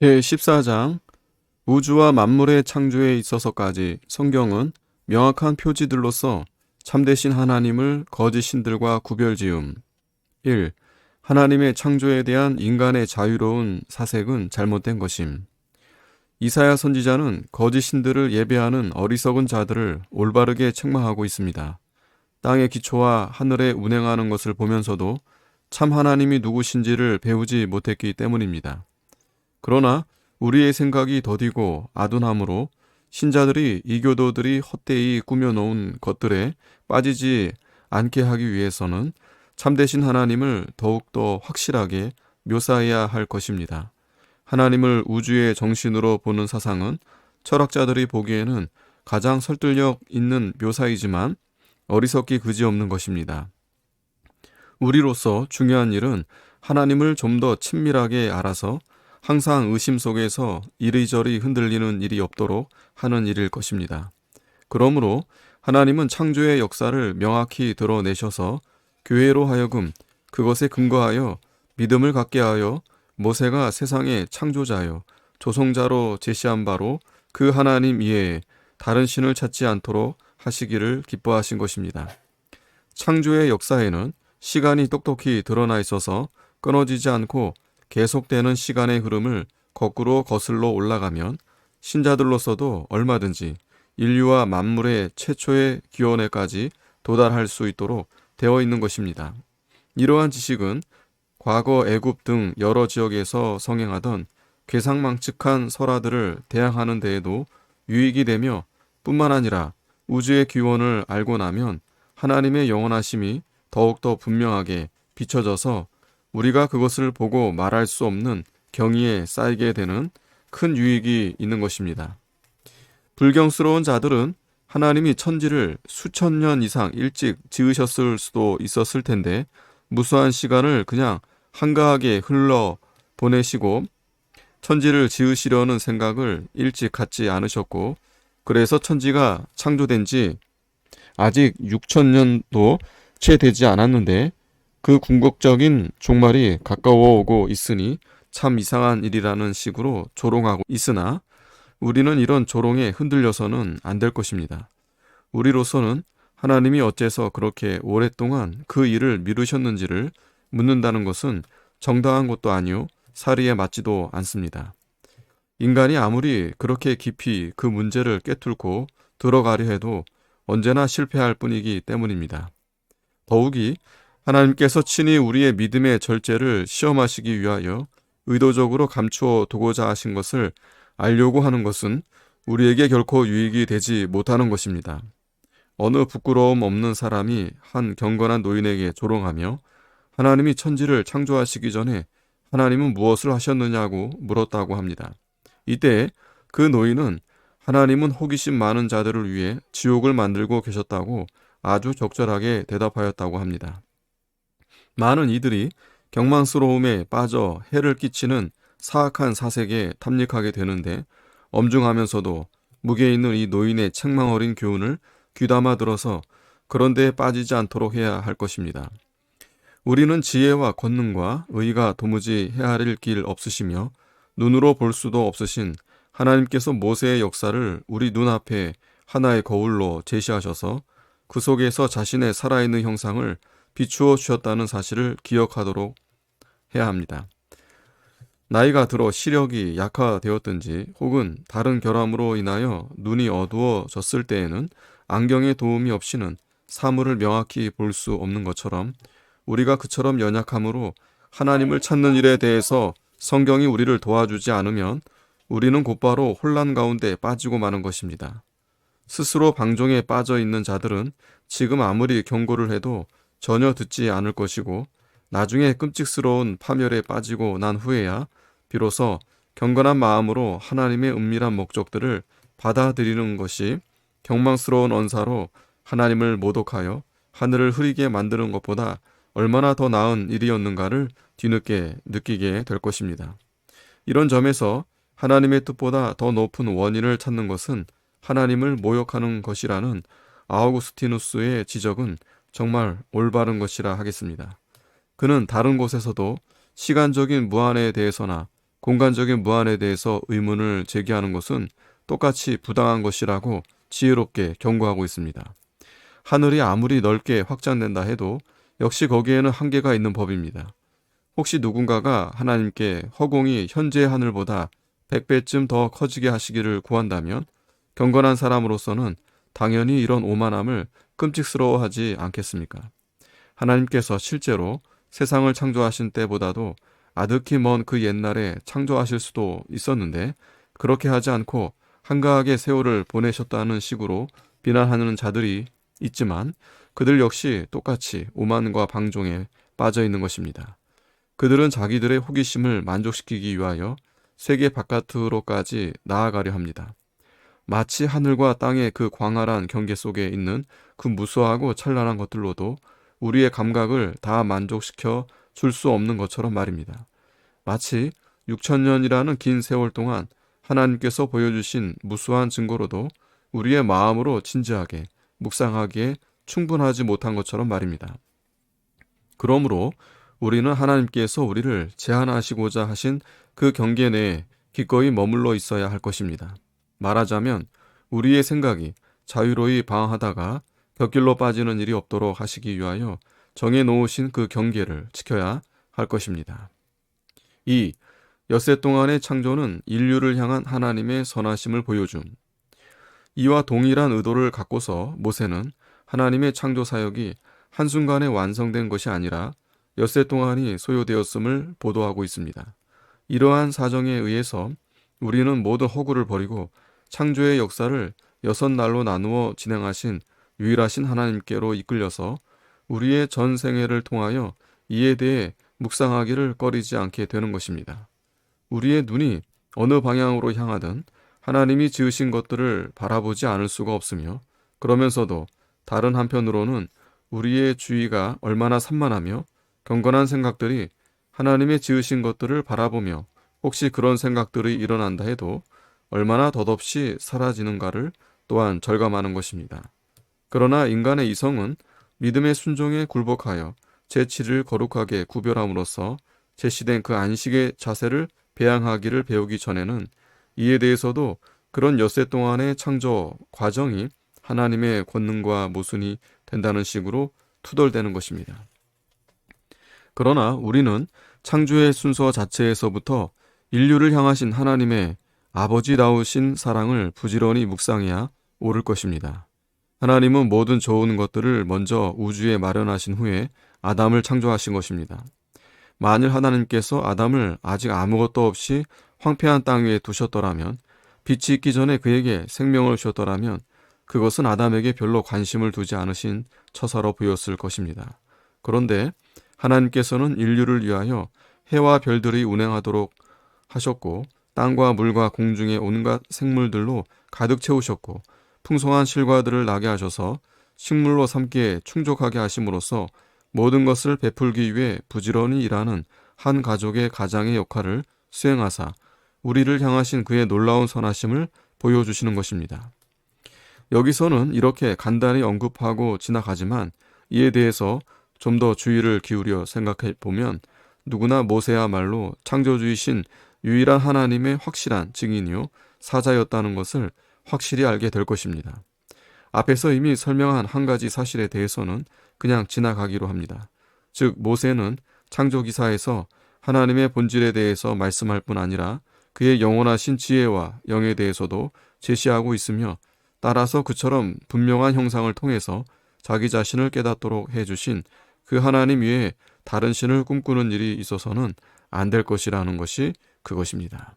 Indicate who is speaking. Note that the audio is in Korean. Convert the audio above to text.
Speaker 1: 제14장 우주와 만물의 창조에 있어서까지 성경은 명확한 표지들로서 참되신 하나님을 거짓 신들과 구별지음. 1. 하나님의 창조에 대한 인간의 자유로운 사색은 잘못된 것임. 이사야 선지자는 거짓 신들을 예배하는 어리석은 자들을 올바르게 책망하고 있습니다. 땅의 기초와 하늘에 운행하는 것을 보면서도 참 하나님이 누구신지를 배우지 못했기 때문입니다. 그러나 우리의 생각이 더디고 아둔함으로 신자들이 이교도들이 헛되이 꾸며놓은 것들에 빠지지 않게 하기 위해서는 참되신 하나님을 더욱더 확실하게 묘사해야 할 것입니다. 하나님을 우주의 정신으로 보는 사상은 철학자들이 보기에는 가장 설득력 있는 묘사이지만 어리석기 그지없는 것입니다. 우리로서 중요한 일은 하나님을 좀 더 친밀하게 알아서 항상 의심 속에서 이리저리 흔들리는 일이 없도록 하는 일일 것입니다. 그러므로 하나님은 창조의 역사를 명확히 드러내셔서 교회로 하여금 그것에 근거하여 믿음을 갖게 하여 모세가 세상의 창조자여 조성자로 제시한 바로 그 하나님 이외에 다른 신을 찾지 않도록 하시기를 기뻐하신 것입니다. 창조의 역사에는 시간이 똑똑히 드러나 있어서 끊어지지 않고 계속되는 시간의 흐름을 거꾸로 거슬러 올라가면 신자들로서도 얼마든지 인류와 만물의 최초의 기원에까지 도달할 수 있도록 되어 있는 것입니다. 이러한 지식은 과거 애굽 등 여러 지역에서 성행하던 괴상망측한 설화들을 대항하는 데에도 유익이 되며 뿐만 아니라 우주의 기원을 알고 나면 하나님의 영원하심이 더욱더 분명하게 비춰져서 우리가 그것을 보고 말할 수 없는 경의에 쌓이게 되는 큰 유익이 있는 것입니다. 불경스러운 자들은 하나님이 천지를 수천 년 이상 일찍 지으셨을 수도 있었을 텐데 무수한 시간을 그냥 한가하게 흘러 보내시고 천지를 지으시려는 생각을 일찍 갖지 않으셨고 그래서 천지가 창조된 지 아직 6천년도 채 되지 않았는데 그 궁극적인 종말이 가까워 오고 있으니 참 이상한 일이라는 식으로 조롱하고 있으나 우리는 이런 조롱에 흔들려서는 안 될 것입니다. 우리로서는 하나님이 어째서 그렇게 오랫동안 그 일을 미루셨는지를 묻는다는 것은 정당한 것도 아니요 사리에 맞지도 않습니다. 인간이 아무리 그렇게 깊이 그 문제를 꿰뚫고 들어가려 해도 언제나 실패할 뿐이기 때문입니다. 더욱이 하나님께서 친히 우리의 믿음의 절제를 시험하시기 위하여 의도적으로 감추어 두고자 하신 것을 알려고 하는 것은 우리에게 결코 유익이 되지 못하는 것입니다. 어느 부끄러움 없는 사람이 한 경건한 노인에게 조롱하며 하나님이 천지를 창조하시기 전에 하나님은 무엇을 하셨느냐고 물었다고 합니다. 이때 그 노인은 하나님은 호기심 많은 자들을 위해 지옥을 만들고 계셨다고 아주 적절하게 대답하였다고 합니다. 많은 이들이 경망스러움에 빠져 해를 끼치는 사악한 사색에 탐닉하게 되는데 엄중하면서도 무게 있는 이 노인의 책망 어린 교훈을 귀담아 들어서 그런 데에 빠지지 않도록 해야 할 것입니다. 우리는 지혜와 권능과 의가 도무지 헤아릴 길 없으시며 눈으로 볼 수도 없으신 하나님께서 모세의 역사를 우리 눈앞에 하나의 거울로 제시하셔서 그 속에서 자신의 살아있는 형상을 비추어 주셨다는 사실을 기억하도록 해야 합니다. 나이가 들어 시력이 약화되었든지 혹은 다른 결함으로 인하여 눈이 어두워졌을 때에는 안경의 도움이 없이는 사물을 명확히 볼 수 없는 것처럼 우리가 그처럼 연약함으로 하나님을 찾는 일에 대해서 성경이 우리를 도와주지 않으면 우리는 곧바로 혼란 가운데 빠지고 마는 것입니다. 스스로 방종에 빠져 있는 자들은 지금 아무리 경고를 해도 전혀 듣지 않을 것이고 나중에 끔찍스러운 파멸에 빠지고 난 후에야 비로소 경건한 마음으로 하나님의 은밀한 목적들을 받아들이는 것이 경망스러운 언사로 하나님을 모독하여 하늘을 흐리게 만드는 것보다 얼마나 더 나은 일이었는가를 뒤늦게 느끼게 될 것입니다. 이런 점에서 하나님의 뜻보다 더 높은 원인을 찾는 것은 하나님을 모욕하는 것이라는 아우구스티누스의 지적은 정말 올바른 것이라 하겠습니다. 그는 다른 곳에서도 시간적인 무한에 대해서나 공간적인 무한에 대해서 의문을 제기하는 것은 똑같이 부당한 것이라고 지혜롭게 경고하고 있습니다. 하늘이 아무리 넓게 확장된다 해도 역시 거기에는 한계가 있는 법입니다. 혹시 누군가가 하나님께 허공이 현재의 하늘보다 100배쯤 더 커지게 하시기를 구한다면 경건한 사람으로서는 당연히 이런 오만함을 끔찍스러워하지 않겠습니까? 하나님께서 실제로 세상을 창조하신 때보다도 아득히 먼 그 옛날에 창조하실 수도 있었는데 그렇게 하지 않고 한가하게 세월을 보내셨다는 식으로 비난하는 자들이 있지만 그들 역시 똑같이 오만과 방종에 빠져 있는 것입니다. 그들은 자기들의 호기심을 만족시키기 위하여 세계 바깥으로까지 나아가려 합니다. 마치 하늘과 땅의 그 광활한 경계 속에 있는 그 무수하고 찬란한 것들로도 우리의 감각을 다 만족시켜 줄 수 없는 것처럼 말입니다. 마치 6,000년이라는 긴 세월 동안 하나님께서 보여주신 무수한 증거로도 우리의 마음으로 진지하게 묵상하기에 충분하지 못한 것처럼 말입니다. 그러므로 우리는 하나님께서 우리를 제한하시고자 하신 그 경계 내에 기꺼이 머물러 있어야 할 것입니다. 말하자면 우리의 생각이 자유로이 방황하다가 곁길로 빠지는 일이 없도록 하시기 위하여 정해놓으신 그 경계를 지켜야 할 것입니다. 2. 엿새 동안의 창조는 인류를 향한 하나님의 선하심을 보여줌. 이와 동일한 의도를 갖고서 모세는 하나님의 창조 사역이 한순간에 완성된 것이 아니라 엿새 동안이 소요되었음을 보도하고 있습니다. 이러한 사정에 의해서 우리는 모든 허구를 버리고 창조의 역사를 6날로 나누어 진행하신 유일하신 하나님께로 이끌려서 우리의 전 생애를 통하여 이에 대해 묵상하기를 꺼리지 않게 되는 것입니다. 우리의 눈이 어느 방향으로 향하든 하나님이 지으신 것들을 바라보지 않을 수가 없으며 그러면서도 다른 한편으로는 우리의 주의가 얼마나 산만하며 경건한 생각들이 하나님의 지으신 것들을 바라보며 혹시 그런 생각들이 일어난다 해도 얼마나 덧없이 사라지는가를 또한 절감하는 것입니다. 그러나 인간의 이성은 믿음의 순종에 굴복하여 제7을 거룩하게 구별함으로써 제시된 그 안식의 자세를 배양하기를 배우기 전에는 이에 대해서도 그런 엿새 동안의 창조 과정이 하나님의 권능과 모순이 된다는 식으로 투덜대는 것입니다. 그러나 우리는 창조의 순서 자체에서부터 인류를 향하신 하나님의 아버지다우신 사랑을 부지런히 묵상해야 옳을 것입니다. 하나님은 모든 좋은 것들을 먼저 우주에 마련하신 후에 아담을 창조하신 것입니다. 만일 하나님께서 아담을 아직 아무것도 없이 황폐한 땅 위에 두셨더라면, 빛이 있기 전에 그에게 생명을 주셨더라면 그것은 아담에게 별로 관심을 두지 않으신 처사로 보였을 것입니다. 그런데 하나님께서는 인류를 위하여 해와 별들이 운행하도록 하셨고 땅과 물과 공중의 온갖 생물들로 가득 채우셨고 풍성한 실과들을 나게 하셔서 식물로 삼기에 충족하게 하심으로써 모든 것을 베풀기 위해 부지런히 일하는 한 가족의 가장의 역할을 수행하사 우리를 향하신 그의 놀라운 선하심을 보여주시는 것입니다. 여기서는 이렇게 간단히 언급하고 지나가지만 이에 대해서 좀 더 주의를 기울여 생각해 보면 누구나 모세야말로 창조주이신 유일한 하나님의 확실한 증인이요 사자였다는 것을 확실히 알게 될 것입니다. 앞에서 이미 설명한 한 가지 사실에 대해서는 그냥 지나가기로 합니다. 즉 모세는 창조기사에서 하나님의 본질에 대해서 말씀할 뿐 아니라 그의 영원하신 지혜와 영에 대해서도 제시하고 있으며 따라서 그처럼 분명한 형상을 통해서 자기 자신을 깨닫도록 해주신 그 하나님 외에 다른 신을 꿈꾸는 일이 있어서는 안 될 것이라는 것이 그것입니다.